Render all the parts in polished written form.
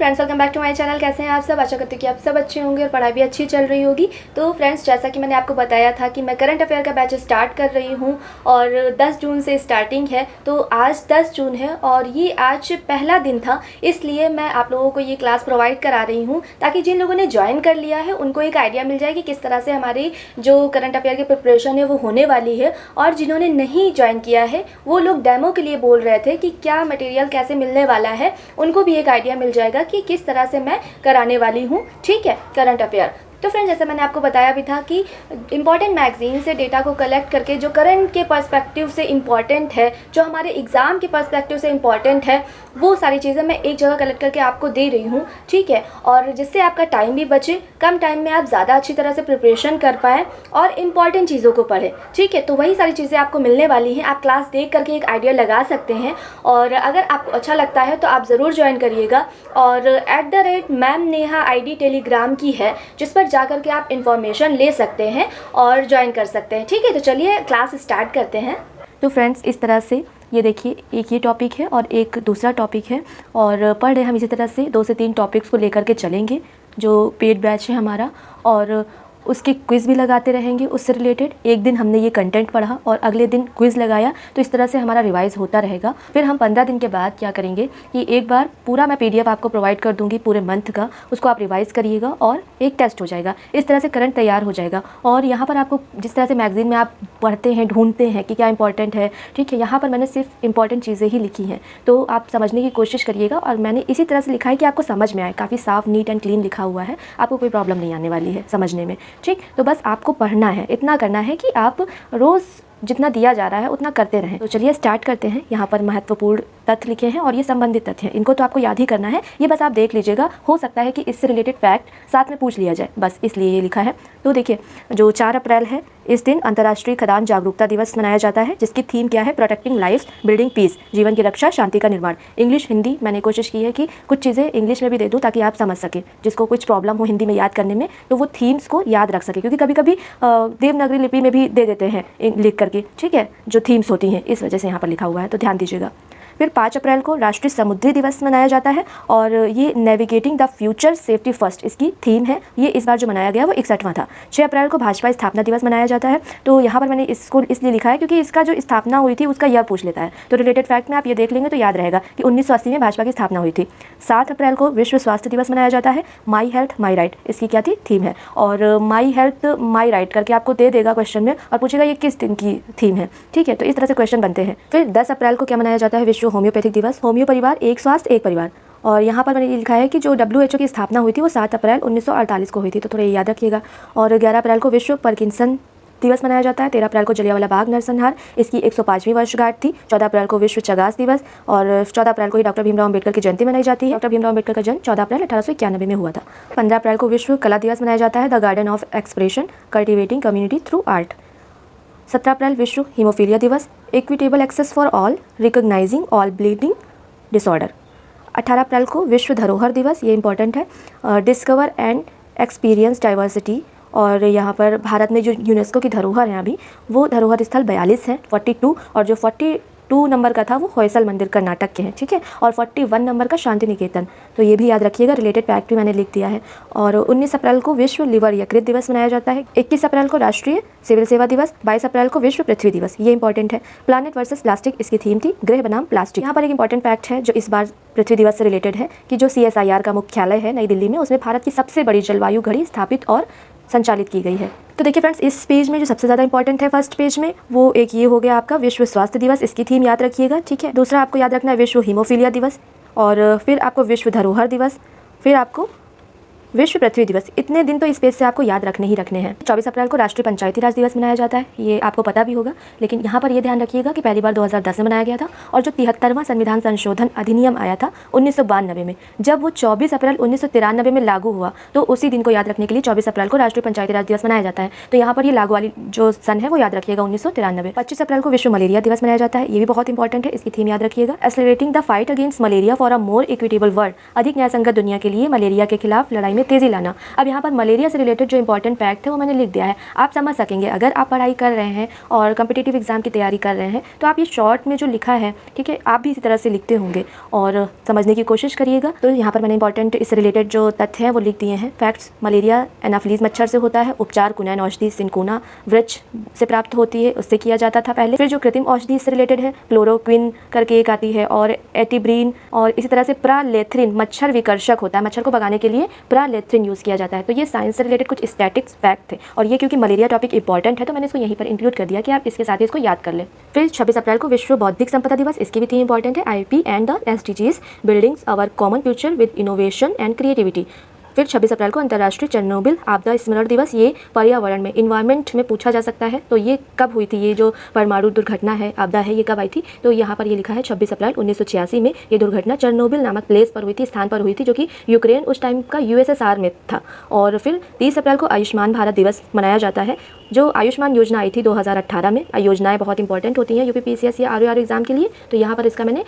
Friends, welcome back to my channel. कैसे हैं आप सब? आशा करती हूँ कि आप सब अच्छे होंगे और पढ़ाई भी अच्छी चल रही होगी। तो फ्रेंड्स, जैसा कि मैंने आपको बताया था कि मैं करंट अफेयर का बैच स्टार्ट कर रही हूँ और 10 जून से स्टार्टिंग है। तो आज 10 जून है और ये आज पहला दिन था, इसलिए मैं आप लोगों को ये क्लास प्रोवाइड करा रही हूँ ताकि जिन लोगों ने ज्वाइन कर लिया है उनको एक आइडिया मिल जाए कि किस तरह से हमारी जो करंट अफेयर की प्रिपरेशन है वो होने वाली है। और जिन्होंने नहीं ज्वाइन किया है वो लोग डेमो के लिए बोल रहे थे कि क्या मटेरियल कैसे मिलने वाला है, उनको भी एक आइडिया मिल जाएगा कि किस तरह से मैं कराने वाली हूँ। ठीक है, करंट अफेयर। तो फ्रेंड्स, जैसे मैंने आपको बताया भी था कि इंपॉर्टेंट मैगजीन से डेटा को कलेक्ट करके जो करंट के पर्सपेक्टिव से इम्पॉर्टेंट है, जो हमारे एग्ज़ाम के पर्सपेक्टिव से इम्पॉर्टेंट है, वो सारी चीज़ें मैं एक जगह कलेक्ट करके आपको दे रही हूँ। ठीक है, और जिससे आपका टाइम भी बचे, कम टाइम में आप ज़्यादा अच्छी तरह से प्रिपरेशन कर पाएँ और इम्पॉर्टेंट चीज़ों को पढ़ें। ठीक है, तो वही सारी चीज़ें आपको मिलने वाली हैं। आप क्लास देख करके एक आइडिया लगा सकते हैं और अगर आपको अच्छा लगता है तो आप ज़रूर ज्वाइन करिएगा। और @मैम नेहा ID टेलीग्राम की है, जिस पर जा कर के आप इन्फॉर्मेशन ले सकते हैं और ज्वाइन कर सकते हैं। ठीक है, तो चलिए क्लास स्टार्ट करते हैं। तो फ्रेंड्स, इस तरह से ये देखिए, एक ये टॉपिक है और एक दूसरा टॉपिक है और पर डे हम इसी तरह से 2 से 3 टॉपिक्स को लेकर के चलेंगे जो पेड बैच है हमारा, और उसके क्विज़ भी लगाते रहेंगे उससे रिलेटेड। एक दिन हमने ये कंटेंट पढ़ा और अगले दिन क्विज़ लगाया, तो इस तरह से हमारा रिवाइज़ होता रहेगा। फिर हम 15 दिन के बाद क्या करेंगे कि एक बार पूरा मैं PDF आपको प्रोवाइड कर दूंगी पूरे मंथ का, उसको आप रिवाइज़ करिएगा और एक टेस्ट हो जाएगा। इस तरह से करंट तैयार हो जाएगा। और यहाँ पर आपको जिस तरह से मैगज़ीन में आप पढ़ते हैं, ढूंढते हैं कि क्या इंपॉर्टेंट है, ठीक है, यहाँ पर मैंने सिर्फ इंपॉर्टेंट चीज़ें ही लिखी हैं, तो आप समझने की कोशिश करिएगा। और मैंने इसी तरह से लिखा है कि आपको समझ में आए, काफ़ी साफ, नीट एंड क्लीन लिखा हुआ है, आपको कोई प्रॉब्लम नहीं आने वाली है समझने में। ठीक, तो बस आपको पढ़ना है, इतना करना है कि आप रोज़ जितना दिया जा रहा है उतना करते रहें। तो चलिए स्टार्ट करते हैं। यहाँ पर महत्वपूर्ण तथ्य लिखे हैं और ये संबंधित तथ्य हैं, इनको तो आपको याद ही करना है। ये बस आप देख लीजिएगा, हो सकता है कि इससे रिलेटेड फैक्ट साथ में पूछ लिया जाए, बस इसलिए ये लिखा है। तो देखिए, जो 4 अप्रैल है, इस दिन अंतर्राष्ट्रीय खदान जागरूकता दिवस मनाया जाता है, जिसकी थीम क्या है? प्रोटेक्टिंग लाइफ, बिल्डिंग पीस, जीवन की रक्षा, शांति का निर्माण। इंग्लिश, हिंदी, मैंने कोशिश की है कि कुछ चीज़ें इंग्लिश में भी दे दूँ ताकि आप समझ सकें। जिसको कुछ प्रॉब्लम हो हिंदी में याद करने में, तो वो थीम्स को याद रख सके, क्योंकि कभी कभी देवनागरी लिपि में भी दे देते हैं लिख करके, ठीक है, जो थीम्स होती हैं, इस वजह से यहाँ पर लिखा हुआ है, तो ध्यान दीजिएगा। फिर 5 अप्रैल को राष्ट्रीय समुद्री दिवस मनाया जाता है और ये navigating the future safety first इसकी थीम है। ये इस बार जो मनाया गया वो 61वां था। 6 अप्रैल को भाजपा स्थापना दिवस मनाया जाता है। तो यहाँ पर मैंने इसको इसलिए लिखा है क्योंकि इसका जो स्थापना हुई थी उसका ईयर पूछ लेता है, तो रिलेटेड फैक्ट में आप ये देख लेंगे तो याद रहेगा कि 1980 में भाजपा की स्थापना हुई थी। 7 अप्रैल को विश्व स्वास्थ्य दिवस मनाया जाता है। माई हेल्थ माई राइट इसकी क्या थी? थीम है। और माई हेल्थ माई राइट करके आपको दे देगा क्वेश्चन में और पूछेगा ये किस दिन की थीम है। ठीक है, तो इस तरह से क्वेश्चन बनते हैं। फिर 10 अप्रैल को क्या मनाया जाता है? विश्व होम्योपैथिक दिवस। होम्यो परिवार, एक स्वास्थ्य एक परिवार। और यहाँ पर मैंने ये लिखा है कि जो WHO की स्थापना हुई थी वो 7 अप्रैल 1948 को हुई थी, तो थोड़ा ये याद रखिएगा। और 11 अप्रैल को विश्व पार्किंसन दिवस मनाया जाता है। 13 अप्रैल को जलियांवाला बाग नरसंहार, इसकी 105वीं वर्षगांठ थी। 14 अप्रैल को विश्व चगास दिवस और 14 अप्रैल को ही डॉक्टर भीमराव अम्बेडकर की जयंती मनाई जाती है। डॉक्टर भीमराव अम्बेडकर का जन्म 14 अप्रैल 1891 में हुआ था। 15 अप्रैल को विश्व कला दिवस मनाया जाता है। The garden of expression, cultivating community through art. 17 April विश्व हीमोफीलिया दिवस, equitable access for all, recognising all bleeding disorder. 18 April को विश्व धरोहर दिवस, ये इंपॉर्टेंट है, डिस्कवर एंड एक्सपीरियंस डाइवर्सिटी। और यहाँ पर भारत में जो यूनेस्को की धरोहर है अभी, वो धरोहर स्थल 42 हैं, 42, और जो 42 नंबर का था वो होयसल मंदिर कर्नाटक के हैं, ठीक है, और 41 नंबर का शांति निकेतन, तो ये भी याद रखिएगा, रिलेटेड फैक्ट भी मैंने लिख दिया है। और 19 अप्रैल को विश्व लिवर यकृत दिवस मनाया जाता है। 21 अप्रैल को राष्ट्रीय सिविल सेवा दिवस। 22 अप्रैल को विश्व पृथ्वी दिवस, ये इंपॉर्टेंट है। प्लानिट वर्सेस प्लास्टिक इसकी थीम थी, गृह बनाम प्लास्टिक। यहाँ पर एक इंपॉर्टेंट फैक्ट है जो इस बार पृथ्वी दिवस से रिलेटेड है कि जो CSIR का मुख्यालय है नई दिल्ली में, उसमें भारत की सबसे बड़ी जलवायु घड़ी स्थापित और संचालित की गई है। तो देखिए फ्रेंड्स, इस पेज में जो सबसे ज़्यादा इंपॉर्टेंट है फर्स्ट पेज में, वो एक ये हो गया आपका विश्व स्वास्थ्य दिवस, इसकी थीम याद रखिएगा, ठीक है। दूसरा आपको याद रखना है विश्व हीमोफीलिया दिवस, और फिर आपको विश्व धरोहर दिवस, फिर आपको विश्व पृथ्वी दिवस। इतने दिन तो इस पेज से आपको याद रखने ही रखने हैं। 24 अप्रैल को राष्ट्रीय पंचायती राज दिवस मनाया जाता है, ये आपको पता भी होगा, लेकिन यहाँ पर ये ध्यान रखिएगा कि पहली बार 2010 में मनाया गया था। और जो 73वां संविधान संशोधन अधिनियम आया था 1992 में, जब वो 24 अप्रैल 1993 में लागू हुआ, तो उसी दिन को याद रखने के लिए 24 अप्रैल को राष्ट्रीय पंचायती राज दिवस मनाया जाता है। तो यहाँ पर ये लागू वाली जो सन है वो याद रखिएगा, 1993। 25 अप्रैल को विश्व मलेरिया दिवस मनाया जाता है, ये भी बहुत इंपॉर्टेंट है, इसकी थीम याद रखिएगा, accelerating the fight against malaria for a more equitable world, अधिक न्यायसंगत दुनिया के लिए मलेरिया के खिलाफ लड़ाई में में तेज़ी लाना। अब यहाँ पर मलेरिया से रिलेटेड जो इंपॉर्टेंट फैक्ट है वो मैंने लिख दिया है, आप समझ सकेंगे। अगर आप पढ़ाई कर रहे हैं और कम्पिटिटिव एग्जाम की तैयारी कर रहे हैं तो आप ये शॉर्ट में जो लिखा है, ठीक है, आप भी इसी तरह से लिखते होंगे और समझने की कोशिश करिएगा। तो यहाँ पर मैंने इंपॉर्टेंट इस रिलेटेड जो तथ्य हैं वो लिख दिए हैं, फैक्ट्स। मलेरिया एनाफिलीज मच्छर से होता है, उपचार कुनैन औषधि सिनकोना वृक्ष से प्राप्त होती है, उससे किया जाता था पहले। फिर जो कृत्रिम औषधि से रिलेटेड है, क्लोरोक्विन करके एक आती है, और एटिब्रीन, और इसी तरह से प्रालेथ्रिन मच्छर विकर्षक होता है, मच्छर को भगाने के लिए प्रालेथ्रिन यूज़ किया जाता है। तो ये साइंस से रिलेटेड कुछ स्टैटिक्स फैक्ट थे, और ये क्योंकि मलेरिया टॉपिक इंपॉर्टेंट है तो मैंने इसको यहीं पर इंक्लूड कर दिया कि आप इसके साथ ही इसको याद कर लें। फिर 26 अप्रैल को विश्व बौद्धिक संपदा दिवस, इसकी भी थीम इंपॉर्टेंट है, IP and the SDGs buildings our common future with innovation and creativity. फिर 26 अप्रैल को अंतर्राष्ट्रीय चेरनोबिल आपदा स्मरण दिवस, ये पर्यावरण में इन्वायरमेंट में पूछा जा सकता है। तो ये कब हुई थी, ये जो परमाणु दुर्घटना है, आपदा है, ये कब आई थी? तो यहाँ पर ये लिखा है 26 अप्रैल 1986 में ये दुर्घटना चेरनोबिल नामक प्लेस पर हुई थी, स्थान पर हुई थी, जो कि यूक्रेन उस टाइम का USSR में था। और फिर 30 अप्रैल को आयुष्मान भारत दिवस मनाया जाता है। जो आयुष्मान योजना आई थी 2018 में, योजनाएं बहुत इंपॉर्टेंट होती हैं UPPSC या ROR एग्जाम के लिए, तो यहाँ पर इसका मैंने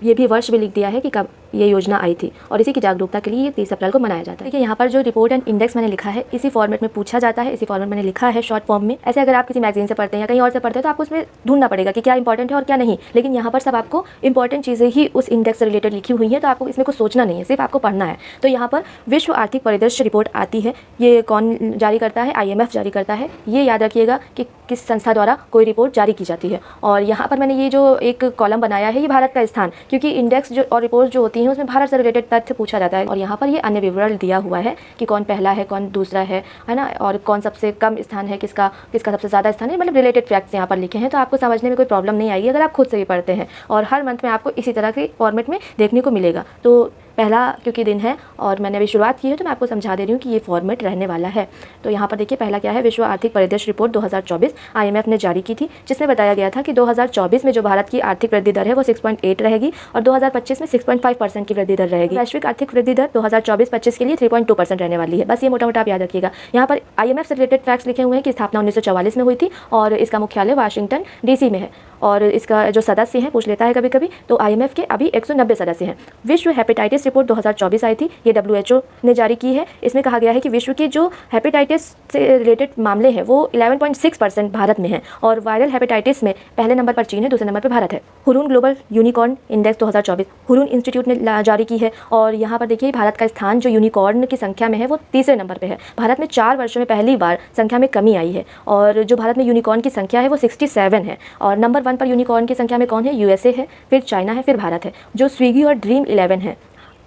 ये भी वर्ष भी लिख दिया है कि कब ये योजना आई थी, और इसी की जागरूकता के लिए ये 30 अप्रैल को मनाया जाता है। देखिए यहाँ पर जो रिपोर्ट एंड इंडेक्स मैंने लिखा है, इसी फॉर्मेट में पूछा जाता है, इसी फॉर्मेट मैंने लिखा है शॉर्ट फॉर्म में। ऐसे अगर आप किसी मैगजीन से पढ़ते हैं या कहीं और से पढ़ते हैं तो आपको उसमें ढूंढना पड़ेगा कि क्या इंपॉर्टेंट है और क्या नहीं, लेकिन यहाँ पर सब आपको इंपॉर्टेंट चीज़ें ही उस इंडेक्स से रिलेटेड लिखी हुई हैं, तो आपको इसमें कुछ सोचना नहीं है, सिर्फ आपको पढ़ना है। तो यहाँ पर विश्व आर्थिक परिदृश्य रिपोर्ट आती है, ये कौन जारी करता है? IMF जारी करता है। ये याद रखिएगा कि किस संस्था द्वारा कोई रिपोर्ट जारी की जाती है। और यहाँ पर मैंने ये जो एक कॉलम बनाया है, ये भारत का स्थान, क्योंकि इंडेक्स जो और रिपोर्ट जो होती हैं उसमें भारत से रिलेटेड तथ्य पूछा जाता है। और यहाँ पर ये अन्य विवरण दिया हुआ है कि कौन पहला है, कौन दूसरा है ना, और कौन सबसे कम स्थान है, किसका सबसे ज़्यादा स्थान है, मतलब रिलेटेड फैक्ट्स यहाँ पर लिखे हैं। तो आपको समझने में कोई प्रॉब्लम नहीं आएगी अगर आप खुद से भी पढ़ते हैं, और हर मंथ में आपको इसी तरह के फॉर्मेट में देखने को मिलेगा। तो पहला क्योंकि दिन है और मैंने अभी शुरुआत की है तो मैं आपको समझा दे रही हूँ कि ये फॉर्मेट रहने वाला है। तो यहाँ पर देखिए पहला क्या है, विश्व आर्थिक परिदृश्य रिपोर्ट 2024 IMF ने जारी की थी, जिसमें बताया गया था कि 2024 में जो भारत की आर्थिक वृद्धि दर है वो 6.8 रहेगी और 2025 में 6.5% की वृद्धि दर रहेगी। वैश्विक आर्थिक वृद्धि दर 2024-25 के लिए 3.2% रहने वाली है। बस ये मोटा मोटा आप याद रखिएगा। यहाँ पर IMF से रिलेटेड फैक्ट्स लिखे हुए हैं कि स्थापना 1944 में हुई थी और इसका मुख्यालय वाशिंगटन DC में है। और इसका जो सदस्य हैं, पूछ लेता है कभी कभी, तो IMF के अभी 190 सदस्य हैं। विश्व हेपेटाइटिस रिपोर्ट 2024 आई थी, ये WHO ने जारी की है। इसमें कहा गया है कि विश्व के जो हेपेटाइटिस से रिलेटेड मामले हैं वो 11.6% भारत में हैं, और वायरल हेपेटाइटिस में पहले नंबर पर चीन है, दूसरे नंबर पर भारत है। Hurun global unicorn index 2024 Hurun institute ने जारी की है, और यहाँ पर देखिए भारत का स्थान जो यूनिकॉर्न की संख्या में है वो तीसरे नंबर पर है। भारत में 4 वर्षों में पहली बार संख्या में कमी आई है, और जो भारत में यूनिकॉर्न की संख्या है वो 67 है। और नंबर 1 पर यूनिकॉर्न की संख्या में कौन है? USA है, फिर चाइना है, फिर भारत है। जो स्विगी और ड्रीम 11 है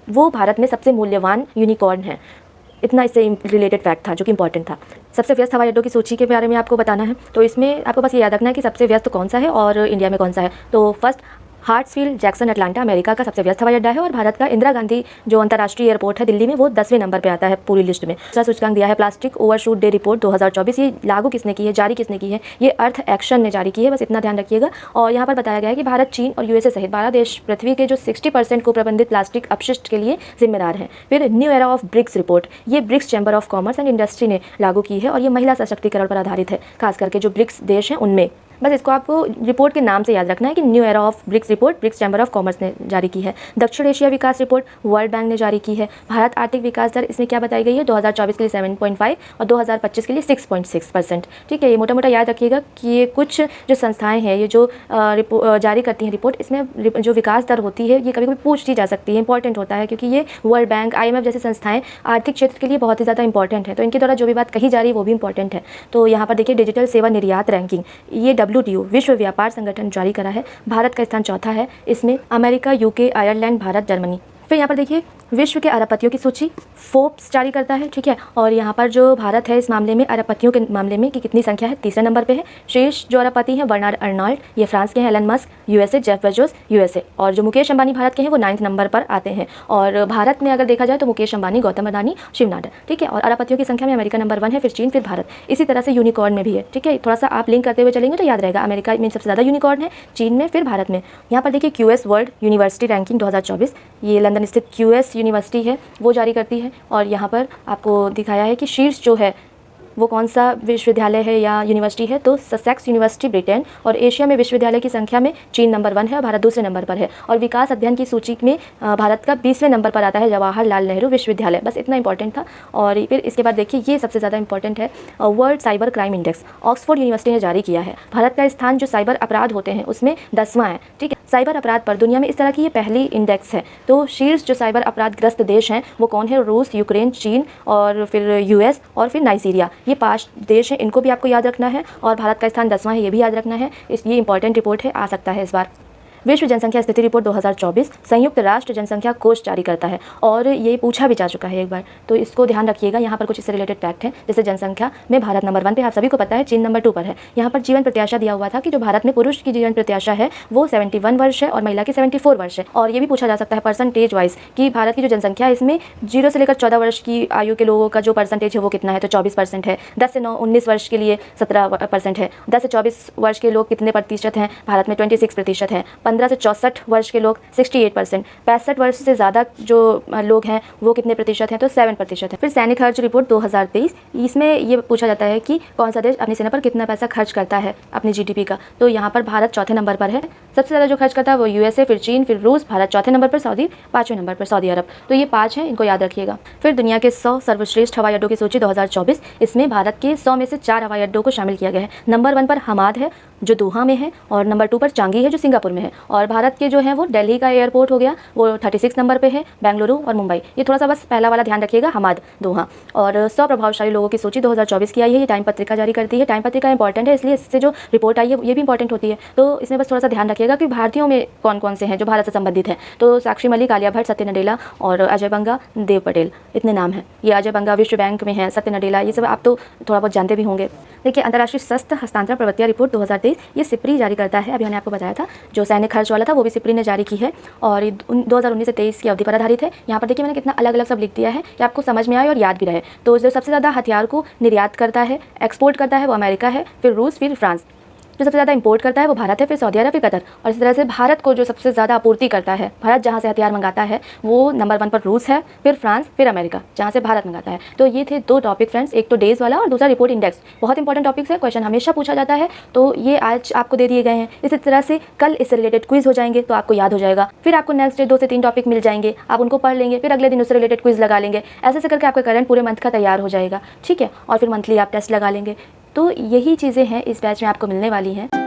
वो भारत में सबसे मूल्यवान यूनिकॉर्न है। इतना इससे रिलेटेड फैक्ट था जो कि इंपॉर्टेंट था। सबसे व्यस्त हवाई अड्डों की सूची के बारे में आपको बताना है, तो इसमें आपको बस ये याद रखना है कि सबसे व्यस्त कौन सा है और इंडिया में कौन सा है। तो फर्स्ट हार्ट्सफील्ड जैक्सन अटलांटा अमेरिका का सबसे व्यस्त हवाई अड्डा है, और भारत का इंदिरा गांधी जो अंतर्राष्ट्रीय एयरपोर्ट है दिल्ली में, वो 10वें नंबर पे आता है पूरी लिस्ट में। दूसरा सूचकांक दिया है प्लास्टिक ओवरशूट डे रिपोर्ट 2024। ये लागू किसने की है, जारी किसने की है? ये अर्थ एक्शन ने जारी की है, बस इतना ध्यान रखिएगा। और यहाँ पर बताया गया है कि भारत, चीन और USA सहित 12 देश पृथ्वी के जो 60% को प्रबंधित प्लास्टिक अपशिष्ट के लिए जिम्मेदार हैं। फिर new era of BRICS report, ये BRICS chamber of commerce and industry ने लागू की है, और ये महिला सशक्तिकरण पर आधारित है, खास करके जो ब्रिक्स देश हैं उनमें। बस इसको आपको रिपोर्ट के नाम से याद रखना है कि new era of BRICS report BRICS chamber of commerce ने जारी की है। दक्षिण एशिया विकास रिपोर्ट वर्ल्ड बैंक ने जारी की है। भारत आर्थिक विकास दर इसमें क्या बताई गई है, 2024 के लिए 7.5 और 2025 के लिए 6.6%। ठीक है, ये मोटा मोटा याद रखिएगा कि ये कुछ जो संस्थाएं हैं, ये जो जारी करती हैं रिपोर्ट, इसमें जो विकास दर होती है ये कभी कभी पूछी जा सकती है, इंपॉर्टेंट होता है, क्योंकि ये वर्ल्ड बैंक, IMF जैसी संस्थाएं आर्थिक क्षेत्र के लिए बहुत ही ज़्यादा इंपॉर्टेंट है, तो इनके द्वारा जो भी बात कही जा रही है वो भी इंपॉर्टेंट है। तो यहाँ पर देखिए डिजिटल सेवा निर्यात रैंकिंग, ये WTO विश्व व्यापार संगठन जारी करा है। भारत का स्थान चौथा है इसमें, America, UK, Ireland, Bharat, Germany. फिर यहाँ पर देखिए विश्व के अरबपतियों की सूची फोर्ब्स जारी करता है। ठीक है, और यहाँ पर जो भारत है इस मामले में, अरबपतियों के मामले में कि कितनी संख्या है, तीसरे नंबर पे है। शीर्ष जो अरबपति हैं बर्नार्ड अर्नॉल्ड, ये फ्रांस के हैं। Elon Musk USA, Jeff Bezos USA, और जो मुकेश अंबानी भारत के हैं वो 9th नंबर पर आते हैं। और भारत में अगर देखा जाए तो मुकेश अंबानी, गौतम अडानी, शिव नाडर। ठीक है, और अरबपतियों की संख्या में अमेरिका नंबर 1 है, फिर चीन, फिर भारत। इसी तरह से यूनिकॉर्न में भी है। ठीक है, थोड़ा सा आप लिंक करते हुए चलेंगे तो याद रहेगा, अमेरिका में सबसे ज़्यादा यूनिकॉर्न है, चीन में, फिर भारत में। यहाँ पर देखिए QS वर्ल्ड यूनिवर्सिटी रैंकिंग 2024, ये लंदन स्थित QS यूनिवर्सिटी है वो जारी करती है, और यहाँ पर आपको दिखाया है कि शीर्ष जो है वो कौन सा विश्वविद्यालय है या यूनिवर्सिटी है, तो ससेक्स यूनिवर्सिटी ब्रिटेन। और एशिया में विश्वविद्यालय की संख्या में चीन नंबर 1 है और भारत दूसरे नंबर पर है। और विकास अध्ययन की सूची में भारत का 20वें नंबर पर आता है जवाहरलाल नेहरू विश्वविद्यालय। बस इतना इंपॉर्टेंट था। और फिर इसके बाद देखिए ये सबसे ज़्यादा इंपॉर्टेंट है, world cyber crime index Oxford university ने जारी किया है। भारत का स्थान जो साइबर अपराध होते हैं उसमें 10वां है। ठीक है, साइबर अपराध पर दुनिया में इस तरह की ये पहली इंडेक्स है। तो शीर्ष जो साइबर अपराधग्रस्त देश हैं वो कौन है? रूस, यूक्रेन, चीन और फिर यूएस और फिर नाइजीरिया। ये 5 देश हैं, इनको भी आपको याद रखना है। और भारत का स्थान 10वां है, ये भी याद रखना है। ये इंपॉर्टेंट रिपोर्ट है, आ सकता है इस बार। विश्व जनसंख्या स्थिति रिपोर्ट 2024 संयुक्त राष्ट्र जनसंख्या कोष जारी करता है और ये पूछा भी जा चुका है एक बार, तो इसको ध्यान रखिएगा। यहाँ पर कुछ इससे रिलेटेड फैक्ट है, जैसे जनसंख्या में भारत नंबर 1 पे, आप सभी को पता है, चीन नंबर 2 पर है। यहाँ पर जीवन प्रत्याशा दिया हुआ था कि जो भारत में पुरुष की जीवन प्रत्याशा है वो 71 वर्ष है और महिला की 74 वर्ष है। और ये भी पूछा जा सकता है परसेंटेज वाइज कि भारत की जो जनसंख्या है इसमें 0 से लेकर 14 वर्ष की आयु के लोगों का जो परसेंटेज है वो कितना है, तो 24% है। 10 से 19 वर्ष के लिए 17% है। 10 से 24 वर्ष के लोग कितने प्रतिशत हैं? भारत में 26% है। 15 से 64 वर्ष के लोग 68%। 65 वर्ष से ज़्यादा जो लोग हैं वो कितने प्रतिशत हैं, तो 7% है। फिर सैन्य खर्च रिपोर्ट 2023, इसमें ये पूछा जाता है कि कौन सा देश अपनी सेना पर कितना पैसा खर्च करता है अपनी जीडीपी का। तो यहाँ पर भारत चौथे नंबर पर है। सबसे ज़्यादा जो खर्च करता है वो यूएसए, फिर चीन, फिर रूस, भारत चौथे नंबर पर, सऊदी 5वें नंबर पर, सऊदी अरब। तो ये 5 हैं, इनको याद रखिएगा। फिर दुनिया के 100 सर्वश्रेष्ठ हवाई अड्डों की सूची 2024, इसमें भारत के 100 में से 4 हवाई अड्डों को शामिल किया गया है। नंबर 1 पर हमाद है जो दोहा में है, और नंबर 2 पर चांगी है जो सिंगापुर में है। और भारत के जो है वो दिल्ली का एयरपोर्ट हो गया, वो 36 नंबर पे है, बेंगलुरु और मुंबई। ये थोड़ा सा बस पहला वाला ध्यान रखिएगा, हमाद, दोहा। और 100 प्रभावशाली लोगों की सूची 2024 की आई है, ये टाइम पत्रिका जारी करती है। टाइम पत्रिका इंपॉर्टेंट है, इसलिए इससे जो रिपोर्ट आई है ये भी इंपॉर्टेंट होती है। तो इसमें बस थोड़ा सा ध्यान रखिएगा कि भारतीयों में कौन कौन से हैं जो भारत से संबंधित हैं। तो साक्षी मलिक, आलिया भट्ट, सत्य नडेला और अजय बंगा, देव पटेल, इतने नाम हैं। ये अजय बंगा विश्व बैंक में है, सत्य नडेला, ये सब आप तो थोड़ा बहुत जानते भी होंगे। देखिए अंतर्राष्ट्रीय शस्त्र हस्तांतरण प्रवृत्तियां रिपोर्ट 2023, ये सिप्री जारी करता है। अभी मैंने आपको बताया था जो सैन्य खर्च वाला था वो भी सिप्री ने जारी की है और 2019 से 23 की अवधि पर आधारित है। यहाँ पर देखिए मैंने कितना अलग अलग सब लिख दिया है कि आपको समझ में आए और याद भी रहे। तो जो सबसे ज़्यादा हथियार को निर्यात करता है, एक्सपोर्ट करता है वो अमेरिका है, फिर रूस, फिर फ्रांस। जो सबसे ज़्यादा इंपोर्ट करता है वो भारत है, फिर सऊदी अरब, फिर कतर। और इस तरह से भारत को जो सबसे ज़्यादा आपूर्ति करता है, भारत जहाँ से हथियार मंगाता है वो नंबर 1 पर रूस है, फिर फ्रांस, फिर अमेरिका, जहाँ से भारत मंगाता है। तो ये थे 2 टॉपिक फ्रेंड्स, एक तो डेज वाला और दूसरा रिपोर्ट इंडेक्स। बहुत इंपॉर्टेंट टॉपिक्स है, क्वेश्चन हमेशा पूछा जाता है, तो ये आज आपको दे दिए गए हैं। इसी तरह से कल इससे रिलेटेड क्विज हो जाएंगे तो आपको याद हो जाएगा। फिर आपको नेक्स्ट डे 2 से 3 टॉपिक मिल जाएंगे, आप उनको पढ़ लेंगे, फिर अगले दिन उससे रिलेटेड क्विज लगा लेंगे। ऐसे करके आपका करंट पूरे मंथ का तैयार हो जाएगा, ठीक है। और फिर मंथली आप टेस्ट लगा लेंगे। तो यही चीज़ें हैं इस बैच में आपको मिलने वाली हैं।